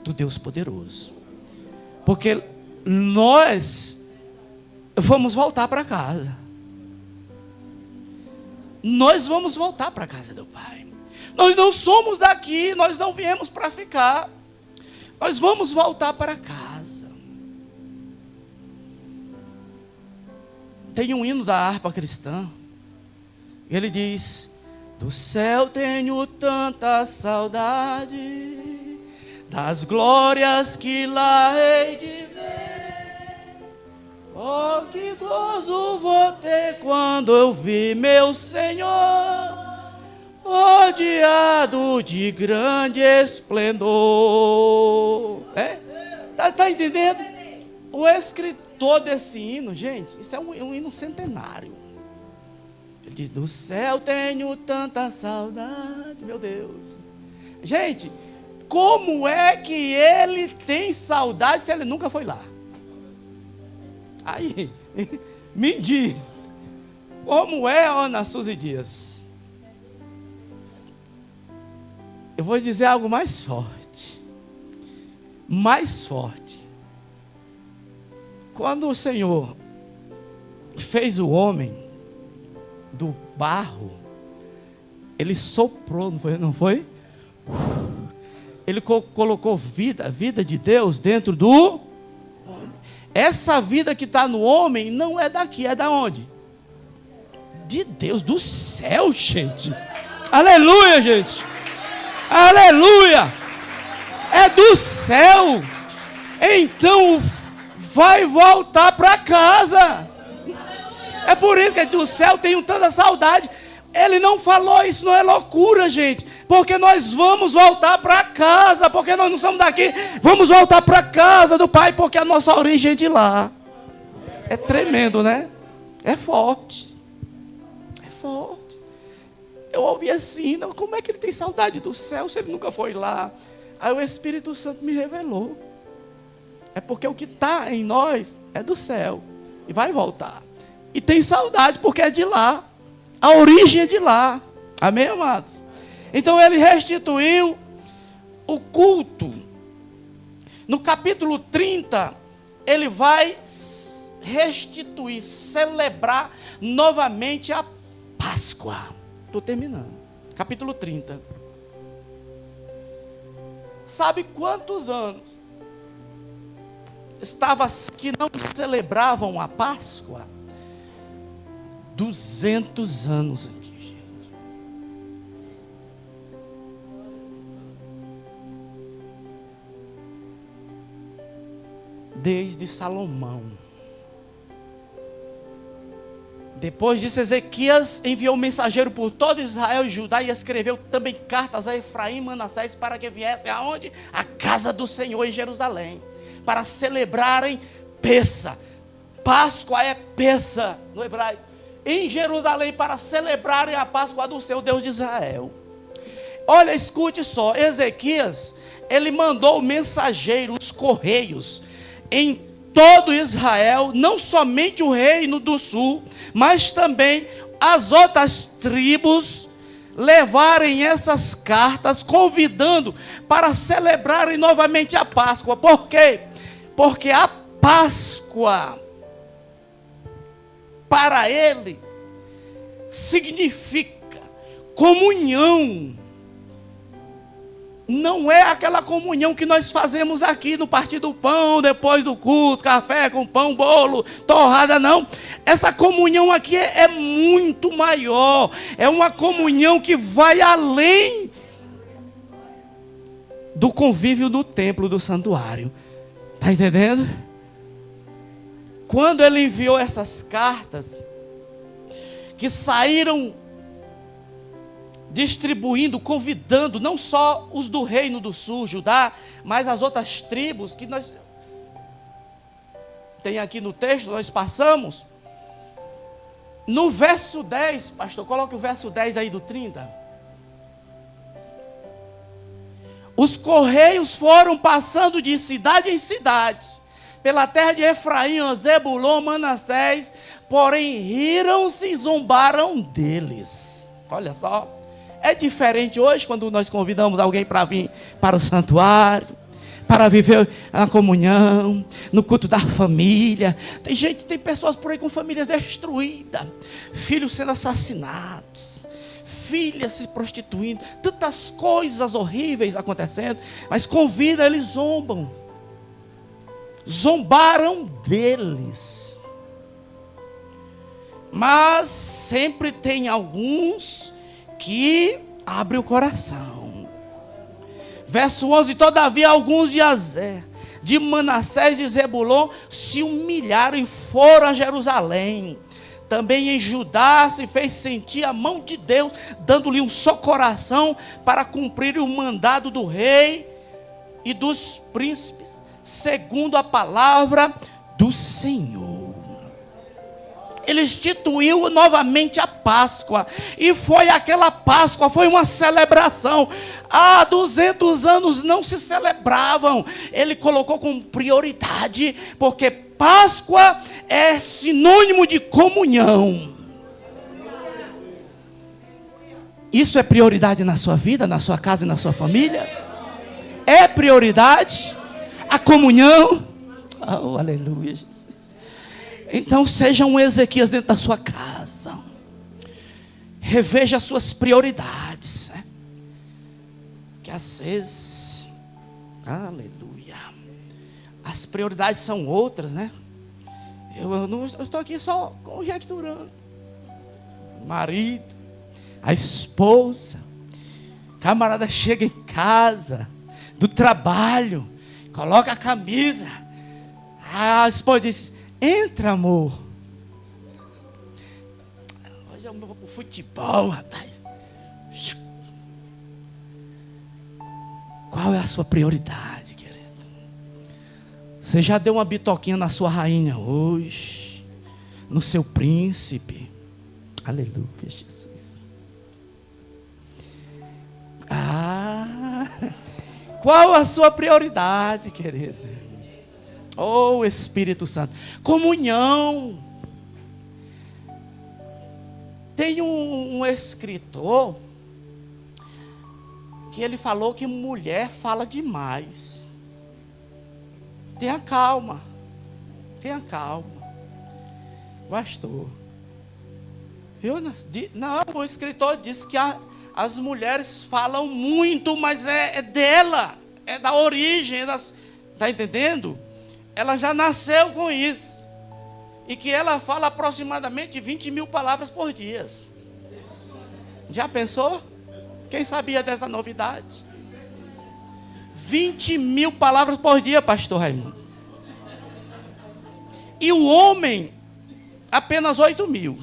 do Deus poderoso. Porque nós vamos voltar para casa. Nós vamos voltar para a casa do Pai. Nós não somos daqui, nós não viemos para ficar. Nós vamos voltar para casa. Tem um hino da harpa cristã. Ele diz: do céu tenho tanta saudade, das glórias que lá hei de ver. Oh, que gozo vou ter quando eu vi meu Senhor rodeado de grande esplendor. Tá entendendo? O escritor desse hino, gente, isso é um hino centenário. Ele diz: do céu tenho tanta saudade, meu Deus. Gente, como é que ele tem saudade se ele nunca foi lá? Aí, me diz, como é, Ana Suzy Dias? Eu vou dizer algo mais forte. Mais forte. Quando o Senhor fez o homem do barro, Ele soprou, não foi? Ele colocou vida de Deus dentro do homem. Essa vida que está no homem não é daqui, é da onde? De Deus, do céu, gente. Aleluia, gente. Aleluia. É do céu. Então vai voltar para casa. É por isso que do céu tenho tanta saudade. Ele não falou, isso não é loucura, gente. Porque nós vamos voltar para casa. Porque nós não somos daqui. Vamos voltar para casa do Pai. Porque a nossa origem é de lá. É tremendo, né? É forte. É forte. Eu ouvi assim, não, como é que ele tem saudade do céu se ele nunca foi lá? Aí o Espírito Santo me revelou. É porque o que está em nós é do céu. E vai voltar. E tem saudade porque é de lá. A origem é de lá. Amém, amados? Então ele restituiu o culto. No capítulo 30, ele vai restituir, celebrar novamente a Páscoa. Estou terminando. Capítulo 30. Sabe quantos anos estava que não celebravam a Páscoa? 200 anos aqui, gente. Desde Salomão. Depois disso, Ezequias enviou mensageiro por todo Israel e Judá e escreveu também cartas a Efraim e Manassés para que viessem aonde? A casa do Senhor em Jerusalém, para celebrarem Pessa. Páscoa é Pessa no hebraico. Em Jerusalém, para celebrarem a Páscoa do seu Deus de Israel. Olha, escute só, Ezequias, ele mandou mensageiros, correios, em todo Israel, não somente o reino do sul, mas também as outras tribos, levarem essas cartas, convidando para celebrarem novamente a Páscoa. Por quê? Porque a Páscoa, para ele, significa comunhão. Não é aquela comunhão que nós fazemos aqui no partir do pão, depois do culto, café com pão, bolo, torrada, não. Essa comunhão aqui é muito maior. É uma comunhão que vai além do convívio do templo, do santuário. Está entendendo? Quando ele enviou essas cartas, que saíram distribuindo, convidando, não só os do reino do sul, Judá, mas as outras tribos, que nós tem aqui no texto, nós passamos. No verso 10, pastor, coloque o verso 10 aí do 30. Os correios foram passando de cidade em cidade, pela terra de Efraim, Zebulon, Manassés, porém riram-se e zombaram deles. Olha só. É diferente hoje quando nós convidamos alguém para vir para o santuário, para viver a comunhão, no culto da família. Tem pessoas por aí com famílias destruídas, filhos sendo assassinados, filhas se prostituindo, tantas coisas horríveis acontecendo, mas convida, eles zombam. Zombaram deles. Mas sempre tem alguns que abre o coração. Verso 11: todavia alguns de Azer, de Manassés e de Zebulon se humilharam e foram a Jerusalém. Também em Judá se fez sentir a mão de Deus, dando-lhe um só coração para cumprir o mandado do rei e dos príncipes, segundo a palavra do Senhor. Ele instituiu novamente a Páscoa, e foi aquela Páscoa, foi uma celebração. Há 200 anos não se celebravam, ele colocou como prioridade, porque Páscoa é sinônimo de comunhão. Isso é prioridade na sua vida, na sua casa e na sua família? É prioridade? A comunhão? Oh, aleluia, Jesus. Então seja um Ezequias dentro da sua casa. Reveja as suas prioridades. Né? Que às vezes, aleluia, as prioridades são outras, né? Eu estou aqui só conjecturando. Marido, a esposa, camarada chega em casa, do trabalho, coloca a camisa. A esposa diz: entra, amor. Hoje eu vou pro futebol, rapaz. Qual é a sua prioridade, querido? Você já deu uma bitoquinha na sua rainha hoje? No seu príncipe? Aleluia, Jesus. Qual a sua prioridade, querido? Oh, Espírito Santo. Comunhão. Tem um escritor que ele falou que mulher fala demais. Tenha calma. Tenha calma. Pastor. Viu? Não, o escritor disse que as mulheres falam muito, mas é dela. É da origem. Está entendendo? Ela já nasceu com isso. E que ela fala aproximadamente 20 mil palavras por dia. Já pensou? Quem sabia dessa novidade? 20 mil palavras por dia, pastor Raimundo. E o homem, apenas 8 mil.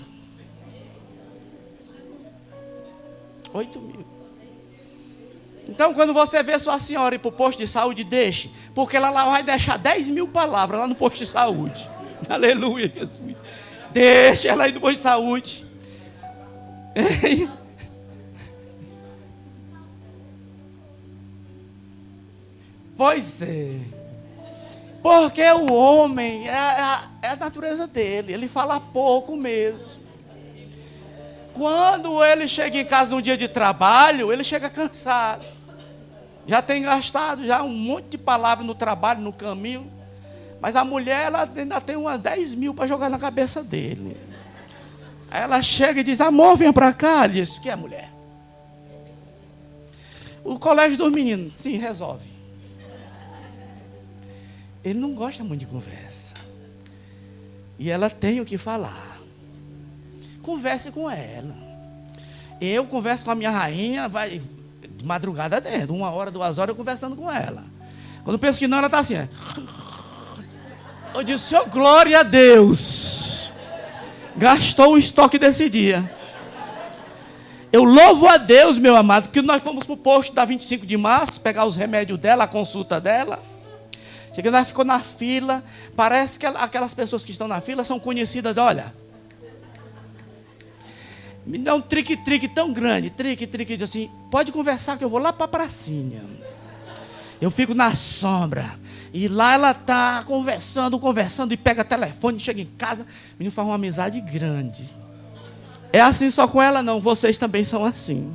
8 mil. Então, quando você vê sua senhora ir para o posto de saúde, deixe. Porque ela lá vai deixar 10 mil palavras lá no posto de saúde. Aleluia, Jesus. Deixe ela ir no posto de saúde. Pois é. Porque o homem é a natureza dele. Ele fala pouco mesmo. Quando ele chega em casa num dia de trabalho, ele chega cansado. Já tem gastado já um monte de palavras no trabalho, no caminho. Mas a mulher, ela ainda tem umas 10 mil para jogar na cabeça dele. Aí ela chega e diz, amor, vem para cá. Ele diz, o que é mulher? O colégio dos meninos, sim, resolve. Ele não gosta muito de conversa. E ela tem o que falar. Converse com ela. Eu converso com a minha rainha, vai de madrugada dentro, 1 hora, 2 horas eu conversando com ela. Quando eu penso que não, ela está assim. Eu disse, Senhor, glória a Deus. Gastou o estoque desse dia. Eu louvo a Deus, meu amado, que nós fomos para o posto da 25 de março, pegar os remédios dela, a consulta dela. Chegando, ela ficou na fila. Parece que aquelas pessoas que estão na fila são conhecidas. Olha, me dá um trique-trique tão grande. Trique, diz assim, pode conversar que eu vou lá para a pracinha. Eu fico na sombra. E lá ela está conversando, e pega telefone, chega em casa. O menino faz uma amizade grande. É assim só com ela não, vocês também são assim.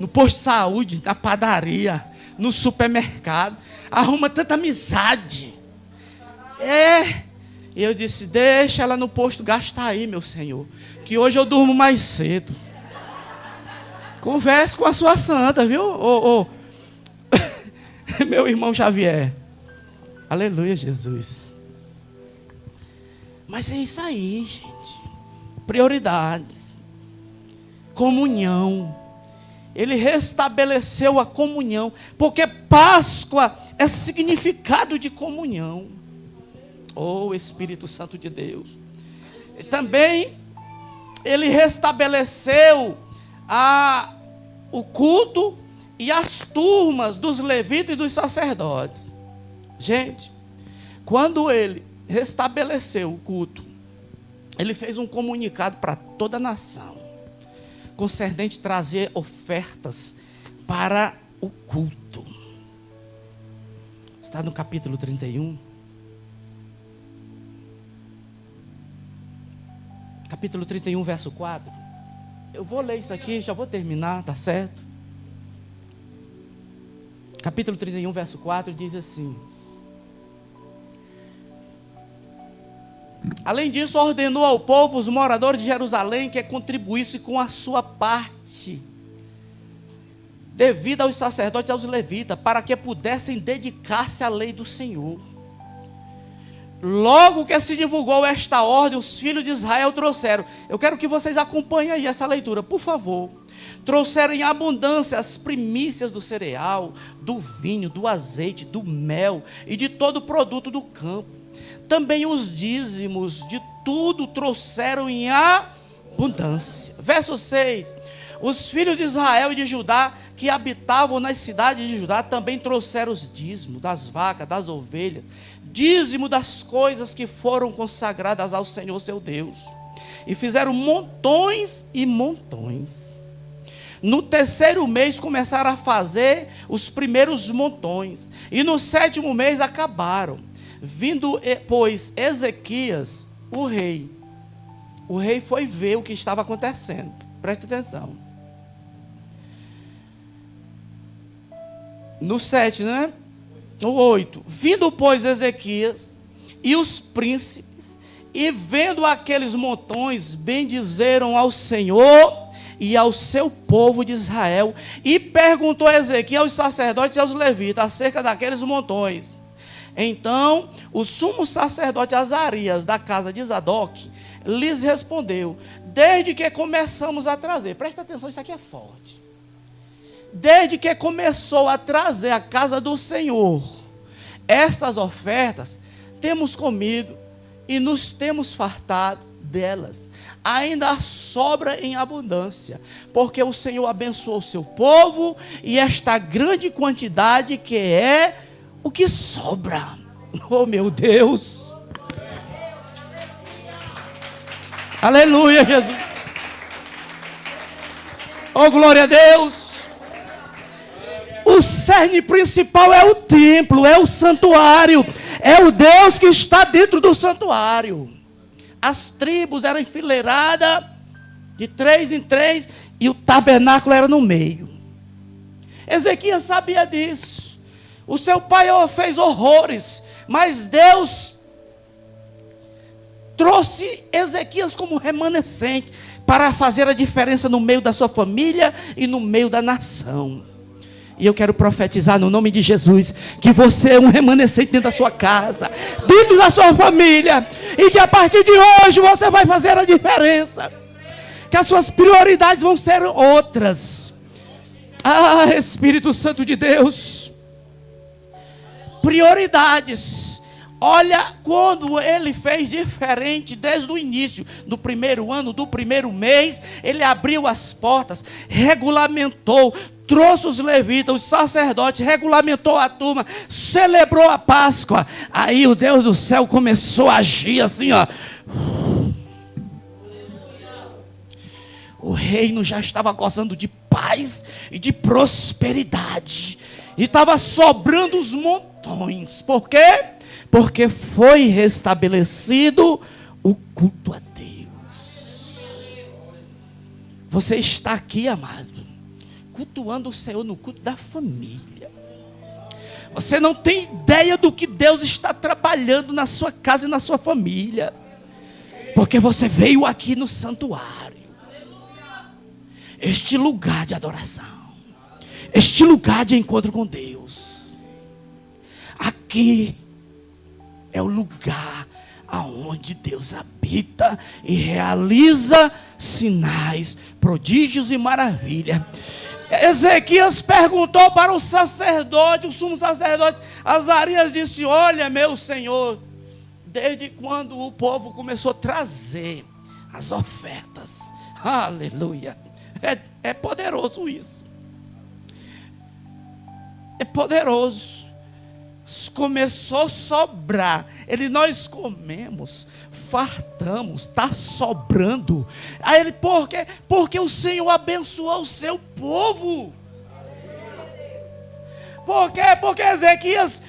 No posto de saúde, na padaria, no supermercado. Arruma tanta amizade. E eu disse, deixa ela no posto gastar aí, meu Senhor. Que hoje eu durmo mais cedo. Converse com a sua santa, viu? Meu irmão Xavier. Aleluia, Jesus. Mas é isso aí, gente. Prioridades. Comunhão. Ele restabeleceu a comunhão. Porque Páscoa é significado de comunhão. Oh, Espírito Santo de Deus. E também, ele restabeleceu o culto e as turmas dos levitas e dos sacerdotes. Gente, quando ele restabeleceu o culto, ele fez um comunicado para toda a nação, concernente trazer ofertas para o culto. Está no capítulo 31. Capítulo 31, verso 4. Eu vou ler isso aqui, já vou terminar, tá certo? Capítulo 31, verso 4 diz assim: além disso, ordenou ao povo, os moradores de Jerusalém, que contribuísse com a sua parte, devido aos sacerdotes e aos levitas, para que pudessem dedicar-se à lei do Senhor. Logo que se divulgou esta ordem, os filhos de Israel trouxeram. Eu quero que vocês acompanhem aí essa leitura, por favor. Trouxeram em abundância as primícias do cereal, do vinho, do azeite, do mel e de todo o produto do campo. Também os dízimos de tudo trouxeram em abundância. Verso 6. Os filhos de Israel e de Judá, que habitavam nas cidades de Judá, também trouxeram os dízimos das vacas, das ovelhas, dízimo das coisas que foram consagradas ao Senhor seu Deus. E fizeram montões e montões. No 3º mês começaram a fazer os primeiros montões. E no 7º mês acabaram. Vindo, pois, Ezequias, o rei foi ver o que estava acontecendo. Preste atenção. No 7, né? No 8. Vindo, pois, Ezequias e os príncipes, e vendo aqueles montões, bendizeram ao Senhor e ao seu povo de Israel. E perguntou Ezequias aos sacerdotes e aos levitas acerca daqueles montões. Então, o sumo sacerdote Azarias, da casa de Zadok, lhes respondeu: desde que começamos a trazer, presta atenção, isso aqui é forte. Desde que começou a trazer a casa do Senhor estas ofertas, temos comido e nos temos fartado delas. Ainda sobra em abundância, porque o Senhor abençoou o seu povo e esta grande quantidade que é o que sobra. Oh, meu Deus! Aleluia, Jesus! Oh, glória a Deus! O cerne principal é o templo, é o santuário, é o Deus que está dentro do santuário. As tribos eram enfileiradas de 3 em 3 e o tabernáculo era no meio. Ezequias sabia disso. O seu pai fez horrores, mas Deus trouxe Ezequias como remanescente para fazer a diferença no meio da sua família e no meio da nação. E eu quero profetizar no nome de Jesus que você é um remanescente dentro da sua casa, dentro da sua família, e que a partir de hoje você vai fazer a diferença, que as suas prioridades vão ser outras. Ah, Espírito Santo de Deus, prioridades. Olha, quando ele fez diferente desde o início do primeiro ano, do primeiro mês, ele abriu as portas, regulamentou, trouxe os levitas, os sacerdotes, regulamentou a turma, celebrou a Páscoa. Aí o Deus do céu começou a agir assim, ó. O reino já estava gozando de paz e de prosperidade, e estava sobrando os montões. Por quê? Porque foi restabelecido o culto a Deus. Você está aqui, amado, cultuando o Senhor no culto da família. Você não tem ideia do que Deus está trabalhando na sua casa e na sua família, porque você veio aqui no santuário, este lugar de adoração, este lugar de encontro com Deus. Aqui é o lugar aonde Deus habita e realiza sinais, prodígios e maravilhas. Ezequias perguntou para o sacerdote, o sumo sacerdote Azarias, disse: olha, meu senhor, desde quando o povo começou a trazer as ofertas, aleluia, é poderoso isso, é poderoso. Começou a sobrar. Nós comemos, fartamos, está sobrando. Aí ele, por quê? Porque o Senhor abençoou o seu povo. Por quê? Porque Ezequias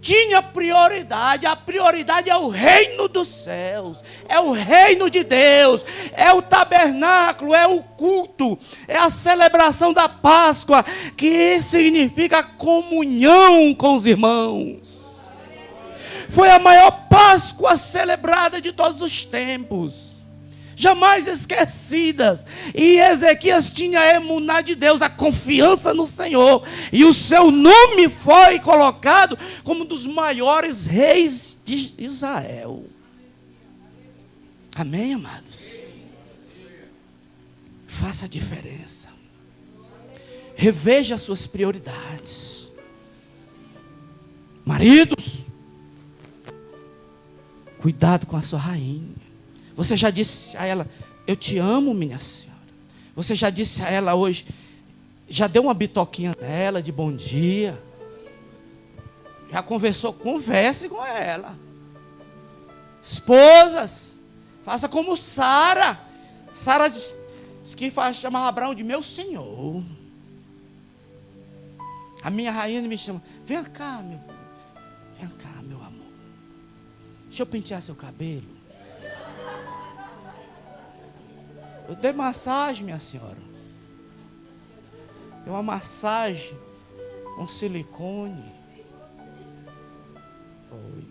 tinha prioridade. A prioridade é o reino dos céus, é o reino de Deus, é o tabernáculo, é o culto, é a celebração da Páscoa, que significa comunhão com os irmãos. Foi a maior Páscoa celebrada de todos os tempos, jamais esquecidas. E Ezequias tinha a emuná de Deus, a confiança no Senhor, e o seu nome foi colocado como um dos maiores reis de Israel. Amém, amados? Faça a diferença. Reveja as suas prioridades. Maridos, cuidado com a sua rainha. Você já disse a ela: eu te amo, minha senhora. Você já disse a ela hoje, já deu uma bitoquinha nela de bom dia? Já conversou? Converse com ela. Esposas, faça como Sara. Sara disse que chamava Abraão de meu senhor. A minha rainha me chama: vem cá, meu amor. Deixa eu pentear seu cabelo. Eu dei massagem, minha senhora. Dei uma massagem com silicone. Oi.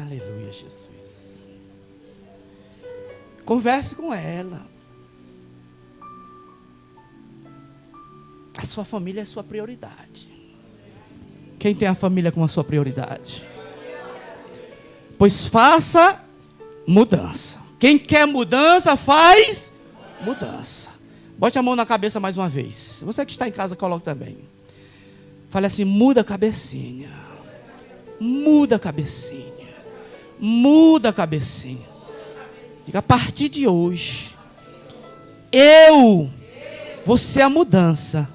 Aleluia, Jesus. Converse com ela. A sua família é a sua prioridade. Quem tem a família como a sua prioridade? Pois faça mudança. Quem quer mudança, faz mudança. Bote a mão na cabeça mais uma vez. Você que está em casa, coloque também. Fale assim, muda a cabecinha. Muda a cabecinha. Muda a cabecinha. Diga, a partir de hoje, eu vou ser a mudança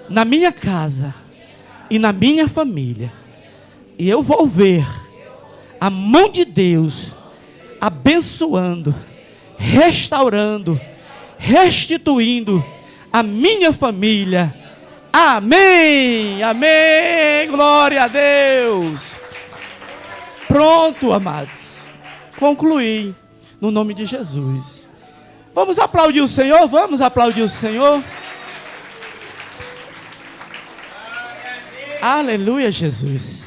na minha casa e na minha família. E eu vou ver a mão de Deus abençoando, restaurando, restituindo a minha família. Amém, amém, glória a Deus. Pronto, amados, concluí, no nome de Jesus. Vamos aplaudir o Senhor, vamos aplaudir o Senhor. Aleluia, Jesus.